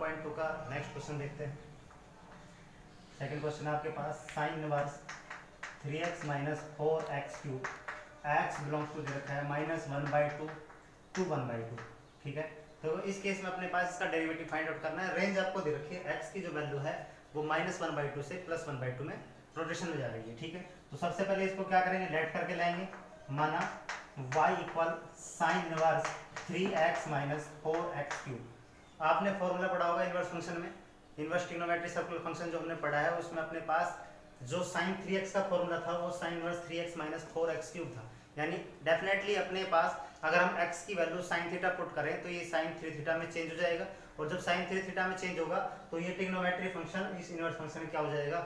1.2 का next question देखते हैं। सेकंड क्वेश्चन है आपके पास sine inverse 3x minus 4x cube x belongs to दे रखा है -1/2 to 1/2। ठीक है, तो इस केस में अपने पास इसका डेरिवेटिव फाइंड आउट करना है। रेंज आपको दे रखी है, x की जो वैल्यू है वो -1/2 से +1/2 में रोटेशन में जा रही है। ठीक है, तो सबसे पहले इसको क्या करेंगे, लेट करके लाएंगे। माना y equal sine inverse 3x minus 4x cube. आपने फॉर्मूला पढ़ा होगा इनवर्स फंक्शन में, इनवर्स ट्रिग्नोमेट्री सर्कुलर फंक्शन जो हमने पढ़ा है उसमें अपने पास जो साइन 3x का फॉर्मूला था वो sign inverse 3x minus 4x cube था। यानी डेफिनेटली अपने पास अगर हम x की वैल्यू साइन थीटा पुट करें तो ये साइन 3 थीटा में चेंज हो जाएगा, और जब साइन 3 थीटा में चेंज होगा तो ये ट्रिग्नोमेट्री फंक्शन इस इनवर्स फंक्शन में क्या हो जाएगा,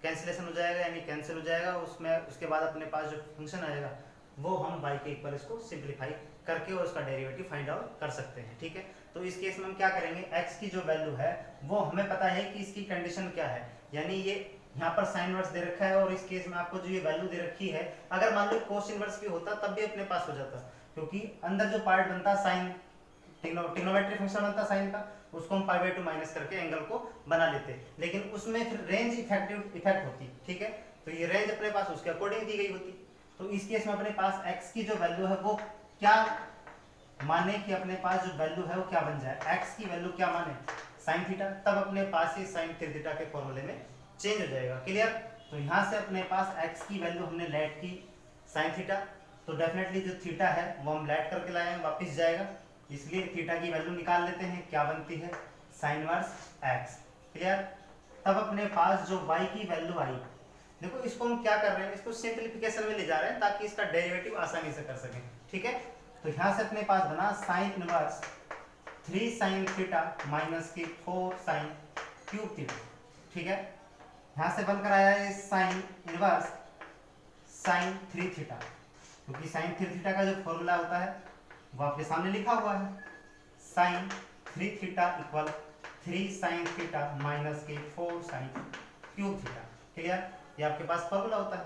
कैंसिलेशन हो जाएगा, यानी कैंसिल हो जाएगा। उसमें उसके बाद अपने पास जो फंक्शन आएगा वो हम y के इक्वल इसको सिंप्लीफाई करके और उसका डेरिवेटिव फाइंड आउट कर सकते हैं। ठीक है, तो इस केस में हम क्या करेंगे, x की जो वैल्यू है वो हमें पता है कि इसकी कंडीशन क्या है, यानी ये यहाँ पर साइन इनवर्स दे रखा है और इस केस में आपको जो ये वैल्यू दे रखी है, अगर मान लो कोस इनवर्स भी होता तब भी अपने पास हो जाता, क्योंकि अंदर जो पार्ट बनता साइन ट्रिग्नोमेट्री फंक्शन बनता साइन का, उसको हम π/2 माइनस करके एंगल को बना लेते, लेकिन उसमें फिर रेंज इफेक्ट होती। ठीक है, तो ये रेंज अपने पास उसके अकॉर्डिंग दी गई होती। तो इस केस में अपने पास x की जो वैल्यू है वो क्या माने कि अपने पास जो वैल्यू है वो क्या बन जाए, x की वैल्यू क्या माने साइन थीटा, तब अपने पास ये साइन 3 थीटा के फॉर्मूले में चेंज हो जाएगा। क्लियर, तो यहाँ से अपने पास x की वैल्यू हमने लेट की साइन थीटा, तो डेफिनेटली जो थीटा है वो हम लेट करके लाए हैं, वापस जाएगा, इसलिए थीटा की वैल्यू निकाल लेते हैं, क्या बनती है साइन इनवर्स x। क्लियर, तब अपने पास जो y की वैल्यू आई, देखो इसको हम क्या कर रहे हैं, इसको सिंप्लीफिकेशन में ले जा रहे हैं ताकि इसका डेरिवेटिव आसानी से कर सकें। ठीक है, तो यहाँ से अपने पास बना sine inverse 3 sine theta minus की 4 साइन क्यूब थीटा। ठीक है, यहाँ से बनकर आया है साइन इनवर्स साइन 3 थीटा, क्योंकि साइन 3 थीटा का जो फॉर्मूला होता है वो आपके सामने लिखा हुआ है, sine 3 theta equal 3 sine theta minus के 4 साइन क्यूब थीटा। क्लियर, ये आपके पास फॉर्मूला होता है।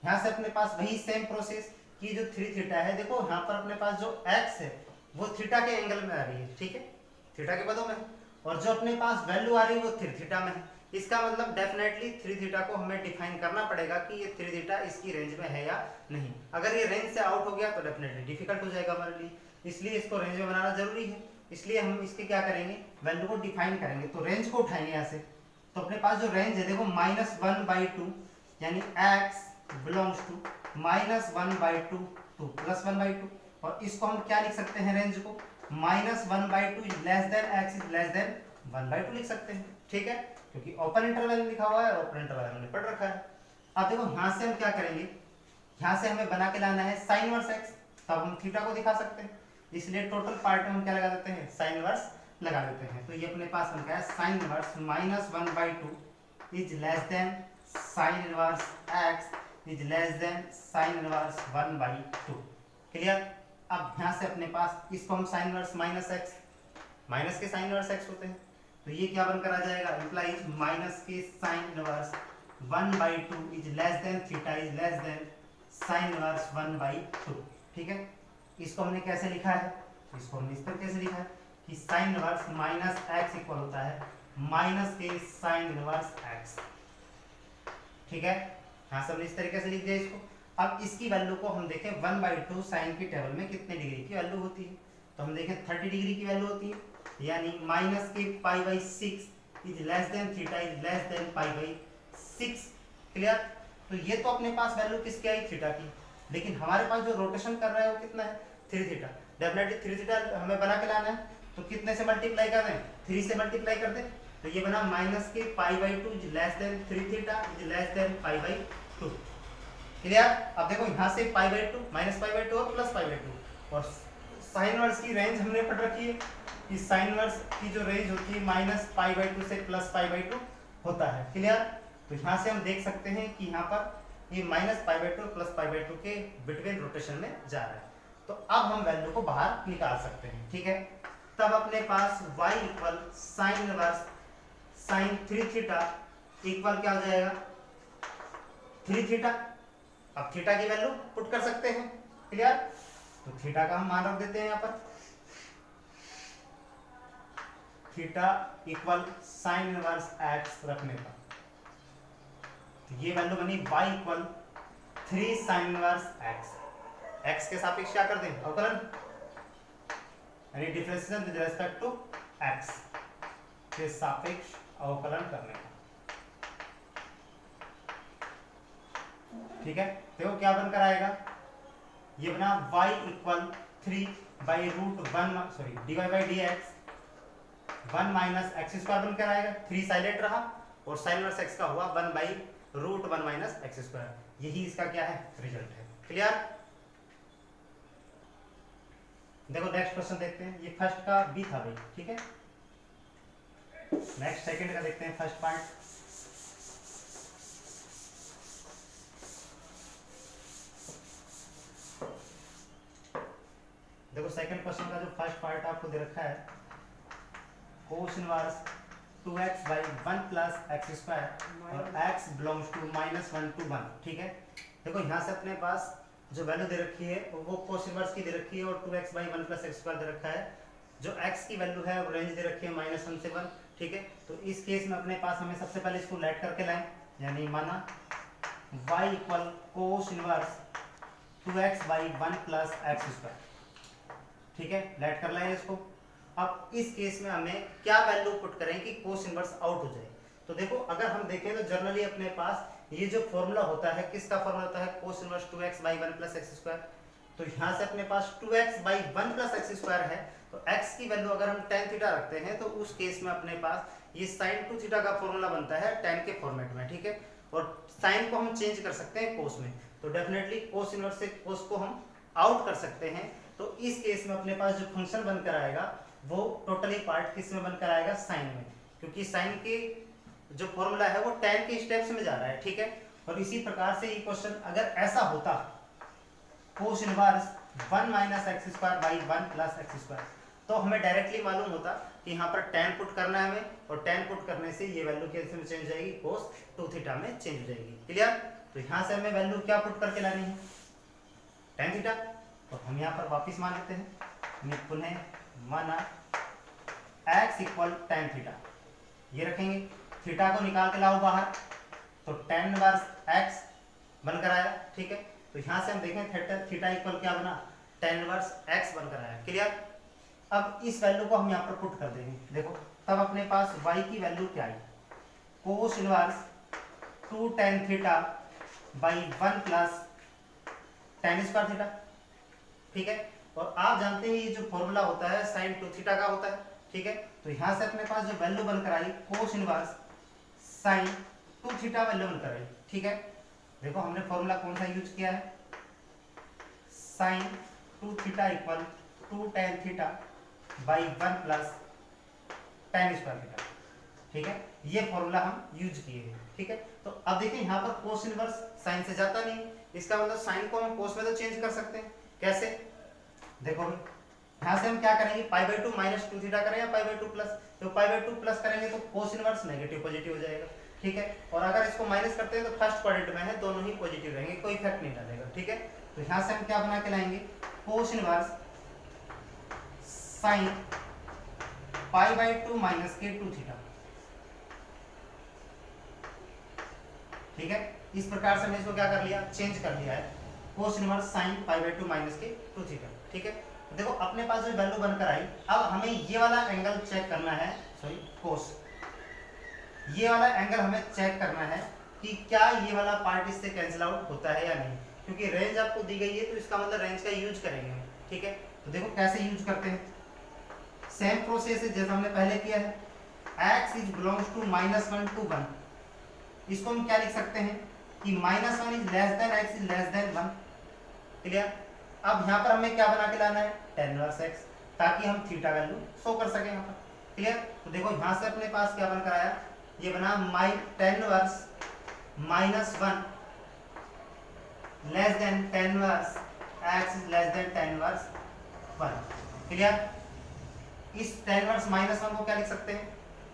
यहाँ से अपने पास वही सेम प्रोसेस की जो 3 थीटा है, देखो यहाँ पर अपने पास जो x है वो थीटा के एंगल में आ रही है। ठीक है, थीटा के पदों में, और जो अपने पास वैल्यू आ रही है वो 3 थीटा में है। इसका मतलब डेफिनेटली 3 थीटा को हमें डिफाइन करना पड़ेगा कि ये 3 थीटा इसकी रेंज में है या नहीं। अगर ये रेंज से आउट हो गया तो डेफिनेटली डिफिकल्ट हो जाएगा हमारे लिए, इसलिए इसको रेंज में बनाना जरूरी है। इसलिए हम इसके क्या करेंगे, वैल्यू को डिफाइन करेंगे, तो रेंज को उठाएंगे यहाँ से। तो अपने पास जो रेंज है देखो -1/2, यानी x बिलोंग्स टू -1/2 to +1/2, और इसको हम क्या लिख सकते हैं, रेंज को -1/2 is less then x is less then 1/2 लिख सकते हैं। ठीक है, क्योंकि ओपन इंटरवल लिखा हुआ है, ओपन इंटरवल हमने पढ़ रखा है। अब देखो यहाँ से हम क्या करेंगे, यहाँ से हमें बना के लाना है साइन इनवर्स x, तब हम थीटा को दिखा सकते हैं, इसलिए टोटल पार्ट में हम क्या लगा देते हैं, साइन इनवर्स लगा देते हैं। तो ये अपने पास बन गया sine inverse -1/2 is less then sine inverse x is less then sine inverse 1/2। Clear, अब यहाँ से अपने पास इसको हम sine inverse minus x, minus के साइन इनवर्स x होते हैं, तो ये क्या बनकर आ जाएगा, इंप्लाइज माइनस के sine inverse 1/2 is less than theta is less then sine inverse 1/2। ठीक है, इसको हमने कैसे लिखा है, इसको हमने इस तरीके से लिखा है कि sine inverse minus x equal होता है माइनस के साइन इनवर्स x। ठीक है, यहाँ से हमने इस तरीके से लिख दिया इसको। अब इसकी वैल्यू को हम देखें 1/2 साइन की टेबल में कितने डिग्री की वैल्यू होती है, तो हम देखें 30 डिग्री की वैल्यू होती है, यानी माइनस के π/6 is less than theta is less than π/6। Clear, तो ये तो अपने पास वैल्यू किसकी आई, थीटा की, लेकिन हमारे पास जो रोटेशन कर रहा है वो कितना है, 3 थीटा। डेफिनेटली 3 थीटा हमें बना के लाना है, तो कितने से मल्टीप्लाई कर दें, 3 से मल्टीप्लाई कर दें, तो ये बना माइनस के π/2 is less than 3 theta is less than π/2। Clear, अब देखो यहाँ से π/2 -π/2 और +π/2, और साइन इनवर्स की रेंज हमने पढ़ रखी है कि साइन इनवर्स की जो रेंज होती है -π/2 से +π/2 होता है। क्लियर, तो यहाँ से हम देख सकते हैं कि यहाँ पर ये -π/2 और +π/2 के बिटवीन रोटेशन में जा रहा है। तो अब हम वैल्यू को बाहर निकाल सकते हैं। ठीक है, तब अपने पास y equal sine inverse sine 3 theta equal क्या हो जाएगा, 3 थीटा। अब थीटा की वैल्यू पुट कर सकते हैं। क्लियर, तो थीटा का हम मान रख देते हैं यहाँ पर, theta equal sine inverse x रखने का। तो ये वैल्यू बनी y equal 3 sine inverse x के सापेक्ष क्या कर दें, अवकलन, यानी differentiation with respect to x के सापेक्ष अवकलन करने का। ठीक है, देखो क्या बनकर आएगा, ये बना y equal 3 by root 1 sorry dy by d x 1 minus x square बनकर आएगा। 3 साइलेंट रहा और साइन इनवर्स एक्स का हुआ 1 by root 1 minus x square. यही इसका क्या है, रिजल्ट है। क्लियर। देखो नेक्स्ट क्वेश्चन देखते हैं, ये फर्स्ट का बी था भाई, ठीक है। नेक्स्ट सेकंड का देखते हैं, फर्स्ट पार्ट। देखो सेकंड क्वेश्चन का जो फर्स्ट पार्ट आपको दे रखा है, cos inverse 2x by 1 plus X square और x बिलोंग्स टू -1 to 1। ठीक है, देखो यहाँ से अपने पास जो वैल्यू दे रखी है वो कोस इनवर्स की दे रखी है और 2x by 1 plus X square दे रखा है। जो x की वैल्यू है वो रेंज दे रखी है -1 से 1। ठीक है, तो इस केस में अपने पास हमें सबसे पहले इसको लेट करके लाएं, यानी माना y equal cos inverse 2x by 1 plus X square. ठीक है, लेट कर लाएं इसको। अब इस केस में हमें क्या वैल्यू पुट करें कि कोस इनवर्स आउट हो जाए। तो देखो अगर हम देखें तो जनरली अपने पास ये जो फॉर्मूला होता है, किसका फॉर्मूला होता है, cos inverse 2x by 1 plus X square. तो यहाँ से अपने पास 2x by 1 plus X square है, तो x की वैल्यू अगर हम tan थीटा रखते हैं तो उस केस में अपने पास ये sin 2 थीटा का फॉर्मूला बनता है tan के फॉर्मेट में। ठीक है, और साइन को हम चेंज कर सकते हैं कोस में, तो डेफिनेटली कोस इनवर्स से कोस को हम आउट कर सकते हैं। तो इस केस में अपने पास जो फंक्शन बनकर आएगा वो टोटली पार्ट किस में बनकर आएगा, साइन में, क्योंकि साइन के जो फॉर्मूला है वो tan के स्टेप्स में जा रहा है। ठीक है, और इसी प्रकार से ये क्वेश्चन अगर ऐसा होता cos inverse 1 minus x square by 1 plus X square, तो हमें डायरेक्टली मालूम होता कि यहाँ पर tan पुट करना है हमें, और tan पुट करने से ये वैल्यू कैसे में चेंज हो जाएगी, कोस 2 थीटा में चेंज हो जाएगी। क्लियर। तो यहाँ से हमें वैल्यू क्या पुट करके लानी है, tan थीटा, और हम यहाँ पर वापिस मान लेते हैं, पुनः माना x इक्वल tan थीटा, ये रखेंगे, थीटा को निकाल के लाओ बाहर, तो tan इनवर्स x बनकर आया। ठीक है, तो यहाँ से हम देखें थीटा इक्वल क्या बना, tan इनवर्स x बनकर आया। क्लियर। अब इस वैल्यू को हम यहाँ पर पुट कर देंगे, देखो तब अपने पास y की वैल्यू क्या आई, cos inverse 2 tan theta by 1 plus tan square theta. ठीक है, और आप जानते हैं ये जो फॉर्मूला होता है साइन 2 थीटा का होता है। ठीक है, तो यहाँ से अपने पास जो वैल्यू बनकर आई cos inverse sine 2 theta value बनकर आई। ठीक है, देखो हमने फॉर्मूला कौन सा यूज किया है, sine 2 theta equal 2 tan theta by 1 plus tan square theta. ठीक है, ये फॉर्मूला हम यूज किए हैं। ठीक है, तो अब देखिए यहाँ पर कोस इनवर्स साइन से जाता नहीं, इसका मतलब साइन को हम कोस में तो चेंज कर सकते हैं। कैसे, देखो यहाँ से हम क्या करेंगे, पाई बाई 2 माइनस 2 थीटा करें या पाई बाई 2 प्लस, तो पाई बाई 2 प्लस करेंगे तो कोस इनवर्स नेगेटिव पॉजिटिव हो जाएगा। ठीक है, और अगर इसको माइनस करते हैं तो फर्स्ट क्वाड्रेंट में है, दोनों ही पॉजिटिव रहेंगे, कोई इफेक्ट नहीं डालेगा। ठीक है, तो यहाँ से हम क्या बना के लाएंगे, कोस inverse sine pi by 2 minus के 2 थीटा। ठीक है, इस प्रकार से हमने इसको क्या कर लिया, चेंज कर लिया है, कोस inverse sine pi by 2 minus के 2 थीटा। ठीक है, देखो अपने पास जो वैल्यू बनकर आई, अब हमें ये वाला एंगल चेक करना है, सॉरी कोस, ये वाला एंगल हमें चेक करना है कि क्या ये वाला पार्ट इससे कैंसिल आउट होता है या नहीं, क्योंकि रेंज आपको दी गई है तो इसका मतलब रेंज का यूज करेंगे हम। ठीक है, तो देखो कैसे यूज करते हैं, सेम प्रोसेस है जैसा हमने पहले किया है, x is belongs to -1 to 1, इसको हम क्या लिख सकते हैं कि -1 is less then x is less then 1। Clear. अब यहाँ पर हमें क्या बना के लाना है, tan इनवर्स x, ताकि हम थीटा वैल्यू शो कर सके यहाँ पर। क्लियर। तो देखो यहाँ से अपने पास क्या बनकर आया, ये बना tan inverse -1 less than tan inverse x is less then tan inverse 1। Clear. इस tan इनवर्स -1 को क्या लिख सकते हैं,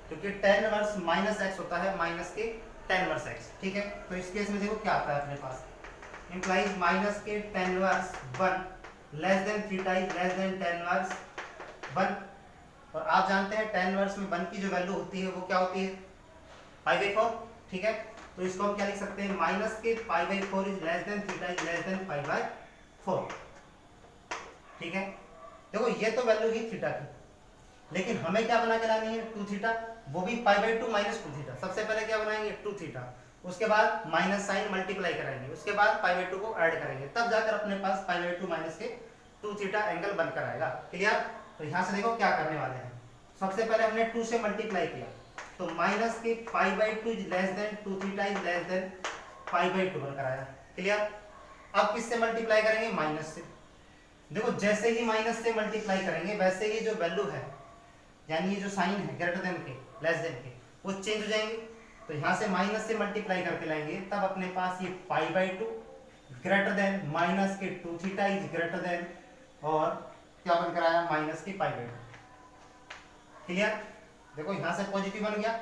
क्योंकि tan इनवर्स -x होता है माइनस के tan इनवर्स x। ठीक है, तो इस केस में देखो क्या आता है अपने पास, implies माइनस के tan inverse 1 less than theta is less then tan inverse 1। और आप जानते हैं tan इनवर्स में 1 की जो वैल्यू होती है वो क्या होती है π/4, ठीक है। तो इसको हम क्या लिख सकते हैं माइनस के π/4 is less than theta is less than π/4, ठीक है। देखो ये तो वैल्यू ही थीटा की, लेकिन हमें क्या बना के लानी है 2 थीटा, वो भी π/2 माइनस 2 थीटा। सबसे पहले क्या बनाएंगे 2 थीटा, उसके बाद माइनस साइन मल्टीप्लाई कराएंगे, उसके बाद π/2 को ऐड करेंगे, तब जाकर अपने पास π/2 माइनस के 2 थीटा एंगल बनकर आएगा। क्लियर। तो यहाँ से देखो क्या करने वाले हैं, सबसे पहले हमने 2 से मल्टीप्लाई किया तो माइनस के π/2 is less than 2 theta is less than π/2 बनकर आया। क्लियर। अब किससे मल्टीप्लाई करेंगे माइनस से। देखो जैसे ही माइनस से मल्टीप्लाई करेंगे वैसे ही जो वैल्यू है यानी ये जो साइन है ग्रेटर देन के लेस देन के वो चेंज हो जाएंगे। तो यहाँ से माइनस से मल्टीप्लाई करके लाएंगे तब अपने पास ये π/2 ग्रेटर देन माइनस के 2 थीटा इज ग्रेटर देन और क्या बनकर आया माइनस के π/2। क्लियर। देखो यहाँ से पॉजिटिव बन गया,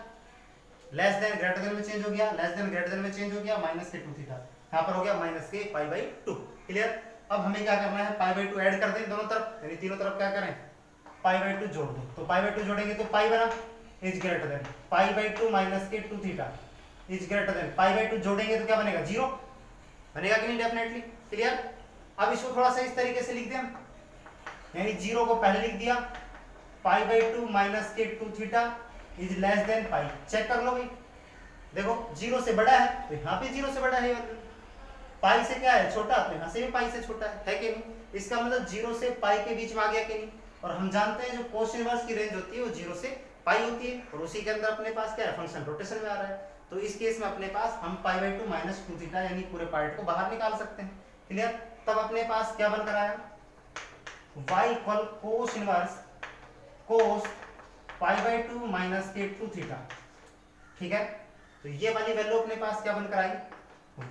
लेस देन ग्रेटर देन में चेंज हो गया, लेस देन ग्रेटर देन में चेंज हो गया, माइनस के 2 थीटा यहाँ पर हो गया माइनस के π/2। क्लियर। अब हमें क्या करना है π/2 ऐड कर दें दोनों तरफ, यानी तीनों तरफ क्या करें π/2 जोड़ दो। तो π/2 जोड़ेंगे तो पाई बना इज ग्रेटर देन π/2 माइनस के 2 थीटा इज ग्रेटर देन π/2 जोड़ेंगे तो क्या बनेगा 0 बनेगा कि नहीं डेफिनेटली। क्लियर। अब इसको थोड़ा सा इस तरीके से लिख दें हम, यानी 0 को पहले लिख दिया π/2 माइनस के 2 theta is less than pi. Check कर लो भाई, देखो 0 से बड़ा है तो यहाँ पे 0 से बड़ा है, पाई से क्या है छोटा, तो यहाँ से भी पाई से छोटा है कि नहीं। इसका मतलब 0 से पाई के बीच में आ गया कि नहीं। और हम जानते हैं जो कोस इनवर्स की रेंज होती है वो 0 से पाई होती है, और उसी के अंदर अपने पास क्या है फंक्शन रोटेशन में आ रहा है। तो इस केस में अपने पास हम π/2 माइनस 2 थीटा यानी पूरे पार्ट को बाहर निकाल सकते हैं। क्लियर। तब अपने पास क्या बनकर आया y equal cos inverse cos π/2 minus के 2 थीटा, ठीक है। तो ये वाली वैल्यू अपने पास क्या बनकर आई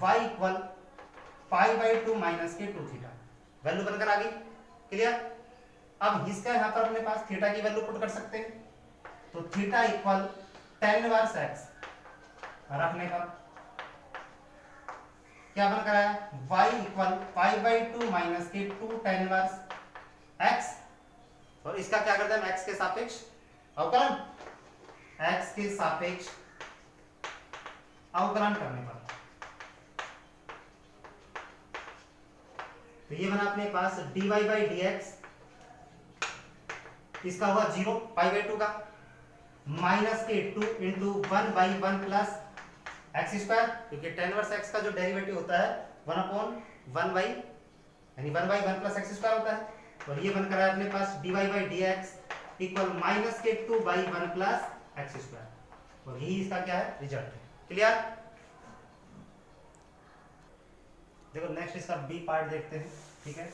y इक्वल π/2 माइनस के 2 थीटा वैल्यू बनकर आ गई। क्लियर। अब इसका यहाँ पर अपने पास थीटा की वैल्यू पुट कर सकते हैं, तो theta equal tan inverse x रखने पर क्या बनकर आया y इक्वल π/2 माइनस के 2 tan इनवर्स x, और इसका क्या करते हैं x के सापेक्ष अवकलन, x के सापेक्ष अवकलन करने पर तो ये बना अपने पास dy/dx, इसका हुआ 0 π/2 का माइनस के 2 इंटू 1/1 प्लस एक्स स्क्वायर, क्योंकि tan इनवर्स x का जो डेरिवेटिव होता है 1/1 यानी 1/1 प्लस एक्स स्क्वायर होता है। और ये बनकर है अपने पास dy/dx इक्वल माइनस के 2/1 प्लस एक्स स्क्वायर, और यही इसका क्या है रिजल्ट है। क्लियर। देखो नेक्स्ट इसका बी पार्ट देखते हैं, ठीक है।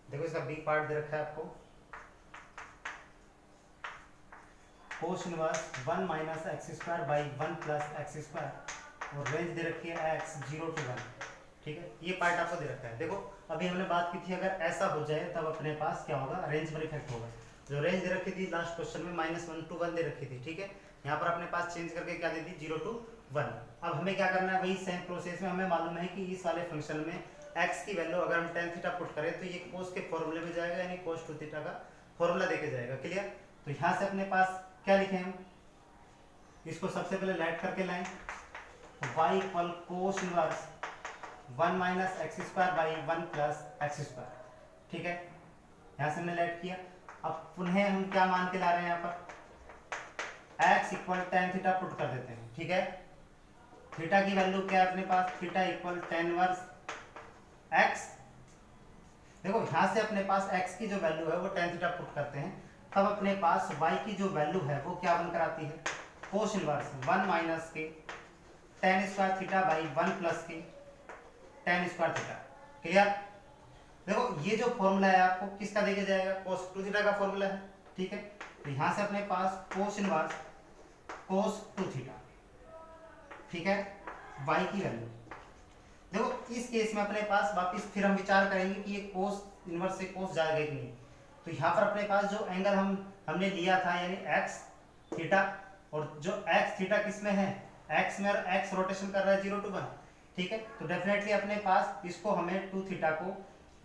देखो इसका बी पार्ट दे रखा है आपको cos inverse 1 minus x square by 1 plus X square, और रेंज दे रखी है x 0 to 1, ठीक है। ये पार्ट आपको दे रखा है। देखो अभी हमने बात की थी अगर ऐसा हो जाए तब अपने पास क्या होगा रेंज पर इफेक्ट होगा। जो रेंज दे रखी थी लास्ट क्वेश्चन में -1 to 1 दे रखी थी, ठीक है। यहाँ पर अपने पास चेंज करके क्या दे दी 0 to 1। अब हमें क्या करना है वही सेम प्रोसेस में, हमें मालूम है कि इस वाले फंक्शन में x की वैल्यू अगर हम tan थीटा पुट करें तो ये कोस के फॉर्मूले में जाएगा, यानी cos 2 थीटा का फॉर्मूला देके जाएगा। क्लियर। तो यहाँ से अपने पास क्या लिखे हम, इसको सबसे पहले लेट करके लाएं y equal cos inverse 1 minus x square by 1 plus X square, ठीक है। यहाँ से हमने लेट किया। अब पुनः हम क्या मान के ला रहे हैं यहाँ पर x equal tan theta put कर देते हैं, ठीक है। थीटा की वैल्यू क्या है अपने पास theta equal tan inverse x। देखो यहाँ से अपने पास x की जो वैल्यू है वो tan थीटा पुट करते हैं, तब अपने पास y की जो वैल्यू है वो क्या बनकर आती है कोस इनवर्स 1 माइनस के tan square theta by 1 plus के tan स्क्वायर थीटा। क्लियर। देखो ये जो फॉर्मूला है आपको किसका देके जाएगा cos 2 थीटा का फॉर्मूला है, ठीक है। तो यहाँ से अपने पास कोस इनवर्स cos 2 थीटा, ठीक है, y की वैल्यू। देखो इस केस में अपने पास वापस फिर हम विचार करेंगे कि ये कोस इनवर्स से कोस जाएगा कि नहीं। तो यहाँ पर अपने पास जो एंगल हमने लिया था यानी x थीटा, और जो एक्स थीटा किस में है, एक्स में, और एक्स रोटेशन कर रहा है 0 to 1, ठीक है। तो डेफिनेटली अपने पास इसको हमें 2 थीटा को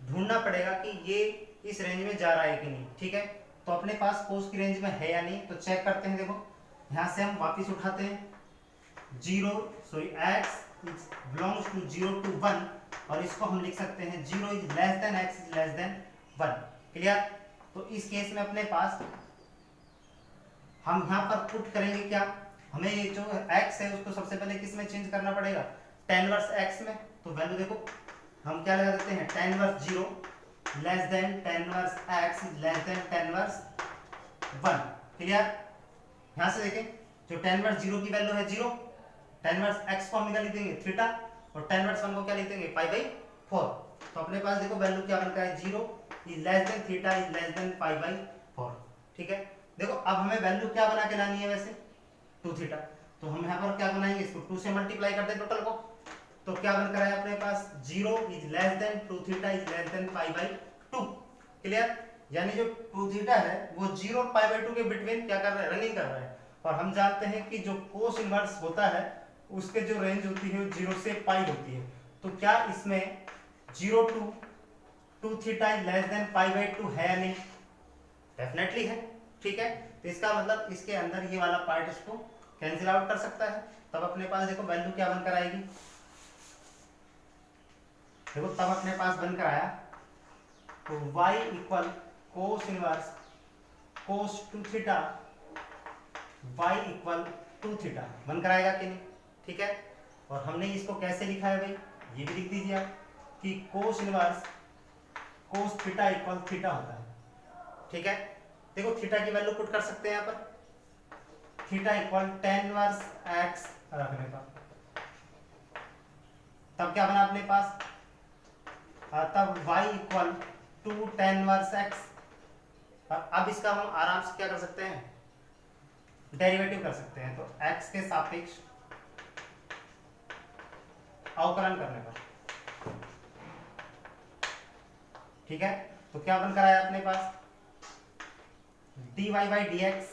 ढूंढना पड़ेगा कि ये इस रेंज में जा रहा है कि नहीं, ठीक है। तो अपने पास कोस की रेंज में है या नहीं, तो चेक करते हैं। देखो यहाँ से हम वापस उठाते हैं एक्स बिलोंग्स टू 0 to 1, और इसको हम लिख सकते हैं 0 is less then x is less then 1। Clear. तो इस केस में अपने पास हम यहाँ पर पुट करेंगे क्या, हमें ये जो x है उसको सबसे पहले किस में चेंज करना पड़ेगा, tan इनवर्स x में। तो वैल्यू देखो हम क्या लगा देते हैं, tan inverse 0 less than tan inverse x is less then tan inverse 1। Clear. यहाँ से देखें जो tan इनवर्स 0 की वैल्यू है 0, tan इनवर्स x को हम क्या लिख देंगे थीटा, और tan इनवर्स 1 को क्या लिख देंगे π/4। तो अपने पास देखो वैल्यू क्या बनता है, 0 is less than theta is less than π/4। ठीक है। देखो अब हमें वैल्यू क्या बना के लानी है, वैसे 2 थीटा। तो हम यहाँ पर क्या बनाएंगे, इसको 2 से मल्टीप्लाई कर दें टोटल को। तो क्या बनकर आया अपने पास, 0 is less than 2 theta is less than π/2। Clear. यानी जो 2 थीटा है वो 0 और π/2 के बिटवीन क्या कर रहा है, रनिंग कर रहा है। और हम जानते हैं कि जो कोस इनवर्स होता है उसके जो रेंज होती है 0 से π होती है। तो क्या इसमें 0 to 2 theta is less than π/2 है या नहीं, डेफिनेटली है। ठीक है। तो इसका मतलब इसके अंदर ये वाला पार्ट इसको कैंसिल आउट कर सकता है। तब अपने पास देखो वैल्यू क्या बनकर आएगी, देखो तब अपने पास बनकर आया तो y इक्वल कोस इनवर्स कोस 2 थीटा, y इक्वल 2 थीटा बनकर आएगा कि नहीं। ठीक है। और हमने इसको कैसे लिखा है भाई, ये भी लिख दीजिए आप कि कोस inverse cos theta equal theta होता है। ठीक है। देखो थीटा की वैल्यू पुट कर सकते हैं यहाँ पर, theta equal tan inverse x रखने पर, तब क्या बना अपने पास, तब y equal 2 tan inverse x। अब इसका हम आराम से क्या कर सकते हैं, डेरिवेटिव कर सकते हैं। तो x के सापेक्ष अवकलन करने पर, ठीक है। तो क्या बनकर आया अपने पास, dy by dx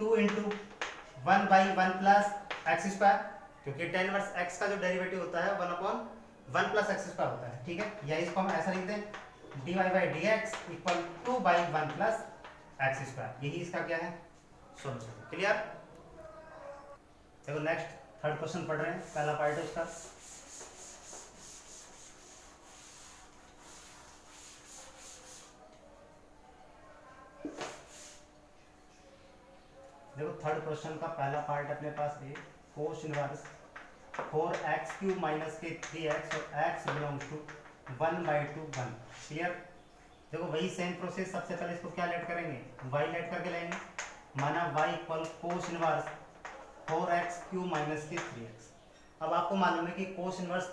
2 into 1 by 1 plus x square, क्योंकि tan इनवर्स x का जो डेरिवेटिव होता है 1/1 plus x स्क्वायर होता है। ठीक है। या इसको हम ऐसा लिख दें, dy by dx equal 2 by 1 plus x square. यही इसका क्या है, सॉल्यूशन। क्लियर। देखो नेक्स्ट थर्ड क्वेश्चन पढ़ रहे हैं, पहला पार्ट है उसका। देखो थर्ड क्वेश्चन का पहला पार्ट अपने पास है, कोस इनवर्स 4x³ माइनस के 3x और x बिलोंग्स टू 1/2 1। क्लियर। देखो वही सेम प्रोसेस, सबसे पहले इसको क्या लेट करेंगे, y लेट करके लाएंगे। माना y equal cos inverse 4x³ minus के 3x। अब आपको मालूम है कि cos inverse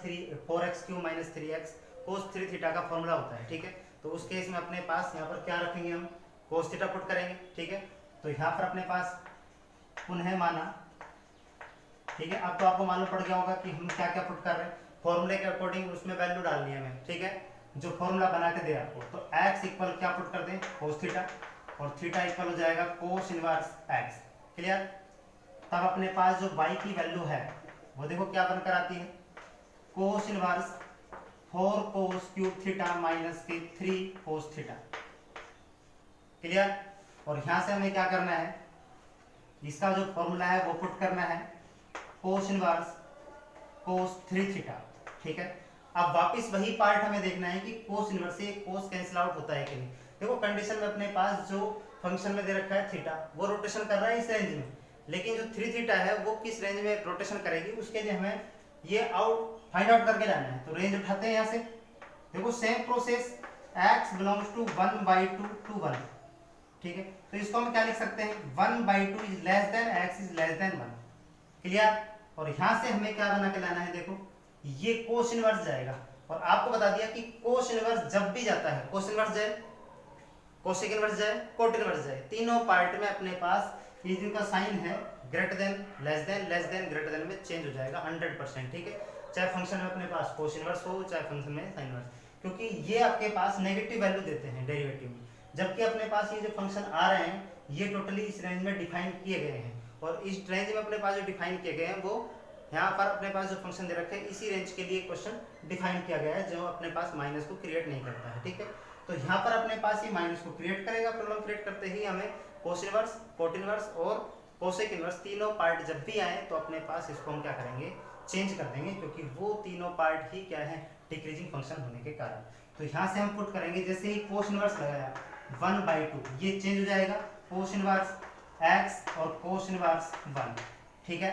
4x³ minus 3x कोस 3 थीटा का फॉर्मूला होता है। ठीक है। तो उस केस में अपने पास यहाँ पर क्या रखेंगे, हम कोस थीटा पुट करेंगे। ठीक है। तो यहाँ पर अपने पास पुनः माना, ठीक है। अब तो आपको मालूम पड़ गया होगा कि हम क्या क्या पुट कर रहे हैं, फॉर्मूले के अकॉर्डिंग उसमें वैल्यू डालनी है हमें। ठीक है। जो फॉर्मूला बना के दे आपको, तो x इक्वल क्या पुट कर दें, कोस थीटा, और थीटा इक्वल हो जाएगा कोस इनवर्स x। क्लियर। तब अपने पास जो y की वैल्यू है वो देखो क्या बनकर आती है, cos inverse 4 cos cube theta minus के 3 कोस थीटा। क्लियर। और यहां से हमें क्या करना है, इसका जो फॉर्मूला है वो पुट करना है, कोस इनवर्स कोस 3 थीटा। ठीक है। अब वापस वही पार्ट हमें देखना है कि कोस इनवर्स से कोस कैंसिल आउट होता है कि नहीं। देखो कंडीशन में अपने पास जो फंक्शन में दे रखा है थीटा, वो रोटेशन कर रहा है इस रेंज में, लेकिन जो 3 थीटा है वो किस रेंज में रोटेशन करेगी, उसके लिए हमें ये फाइंड आउट करके लाना है। तो रेंज उठाते हैं यहाँ से, देखो same process, x belongs to 1/2 to 1। ठीक है। तो इसको हम क्या लिख सकते हैं, 1/2 is less then x is less then 1। Clear. और यहां से हमें क्या बना के लाना है, देखो ये कोस इनवर्स जाएगा। और आपको बता दिया कि कोस इनवर्स जब भी जाता है, कोस इनवर्स जाए, कोसेक इनवर्स जाए, कोट इनवर्स जाए, तीनों पार्ट में अपने पास ये जिनका साइन है greater than, less than, greater than में चेंज हो जाएगा 100%। ठीक है। चाहे फंक्शन में अपने पास कोस इनवर्स हो, चाहे फंक्शन में साइन इनवर्स, क्योंकि ये आपके पास नेगेटिव वैल्यू देते हैं डेरिवेटिव में, जबकि अपने पास ये जो फंक्शन आ रहे हैं ये टोटली इस रेंज में डिफाइन किए गए हैं, और इस रेंज में अपने पास जो डिफाइन किए गए हैं वो यहाँ पर अपने पास जो फंक्शन दे रखे हैं इसी रेंज के लिए क्वेश्चन डिफाइन किया गया है, जो अपने पास माइनस को क्रिएट नहीं करता है। ठीक है, तो यहाँ पर अपने पास ये माइनस को क्रिएट करेगा। प्रॉब्लम क्रिएट करते ही हमें कोस इनवर्स, कोट इनवर्स और कोसेक इनवर्स तीनों पार्ट जब भी आए तो अपने पास इसको हम क्या करेंगे, चेंज कर देंगे, क्योंकि वो तीनों पार्ट ही क्या है, डिक्रीजिंग फंक्शन होने के कारण। तो यहाँ से हम पुट करेंगे, जैसे ही कोस इनवर्स लगाया 1/2, ये चेंज हो जाएगा कोस इनवर्स x और कोस इनवर्स 1। ठीक है,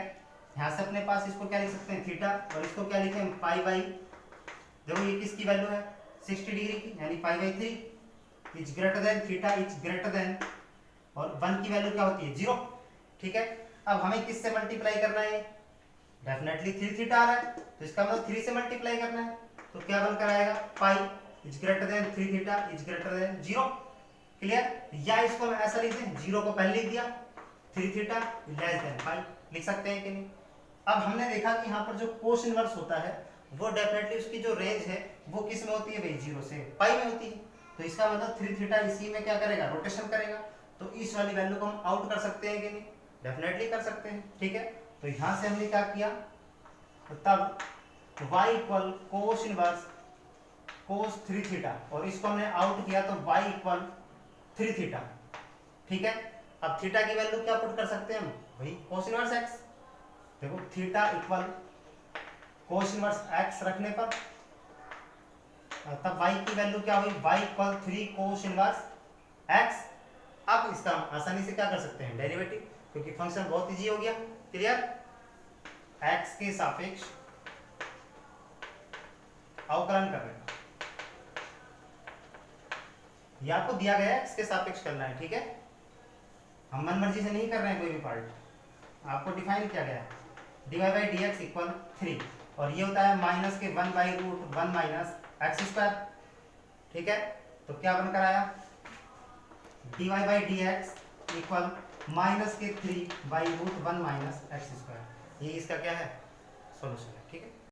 यहाँ से अपने पास इसको क्या लिख सकते हैं, थीटा, और इसको क्या लिखें हम, पाई बाई, देखो ये किसकी वैल्यू है, 60 डिग्री की, यानी π/3 is greater than theta is greater than, और 1 की वैल्यू क्या होती है, 0। ठीक है, अब हमें किससे मल्टीप्लाई करना है, डेफिनेटली 3 थीटा आ रहा है, तो इसका मतलब 3 से मल्टीप्लाई करना है, तो क्या बनकर आएगा, pi is greater then 3 theta is greater then 0। Clear, या इसको मैं ऐसा लिख दें, 0 को पहले लिख दिया, 3 थीटा लेस देन पाई, लिख सकते हैं कि नहीं। अब हमने देखा कि यहाँ पर जो कोस इनवर्स होता है वो डेफिनेटली उसकी जो रेंज है वो किस में होती है भाई, 0 से पाई में होती है, तो इसका मतलब 3 थीटा इसी में क्या करेगा, रोटेशन करेगा, तो इस वाली वैल्यू को हम आउट कर सकते हैं कि नहीं, डेफिनेटली कर सकते हैं। ठीक है, तो यहाँ से हमने क्या किया, तो तब y इक्वल कोस इनवर्स कोस 3 थीटा, और इसको हमने आउट किया तो y इक्वल 3 थीटा। ठीक है, अब थीटा की वैल्यू क्या पुट कर सकते हैं हम, वही कोस इनवर्स x, देखो theta equal cos inverse x रखने पर तब y की वैल्यू क्या हुई, y equal 3 cos inverse x। अब इसका हम आसानी से क्या कर सकते हैं, डेरिवेटिव, क्योंकि फंक्शन बहुत इजी हो गया। क्लियर, x के सापेक्ष अवकलन करने का, ये आपको दिया गया है, x के सापेक्ष करना है। ठीक है, हम मन मर्जी से नहीं कर रहे हैं कोई भी पार्ट, आपको डिफाइन किया गया है, dy/dx इक्वल 3, और ये होता है माइनस के 1/√1 माइनस एक्स स्क्वायर। ठीक है, तो क्या बनकर आया, dy/dx इक्वल माइनस के 3/√1 माइनस एक्स स्क्वायर, ये इसका क्या है, सॉल्यूशन है। ठीक है।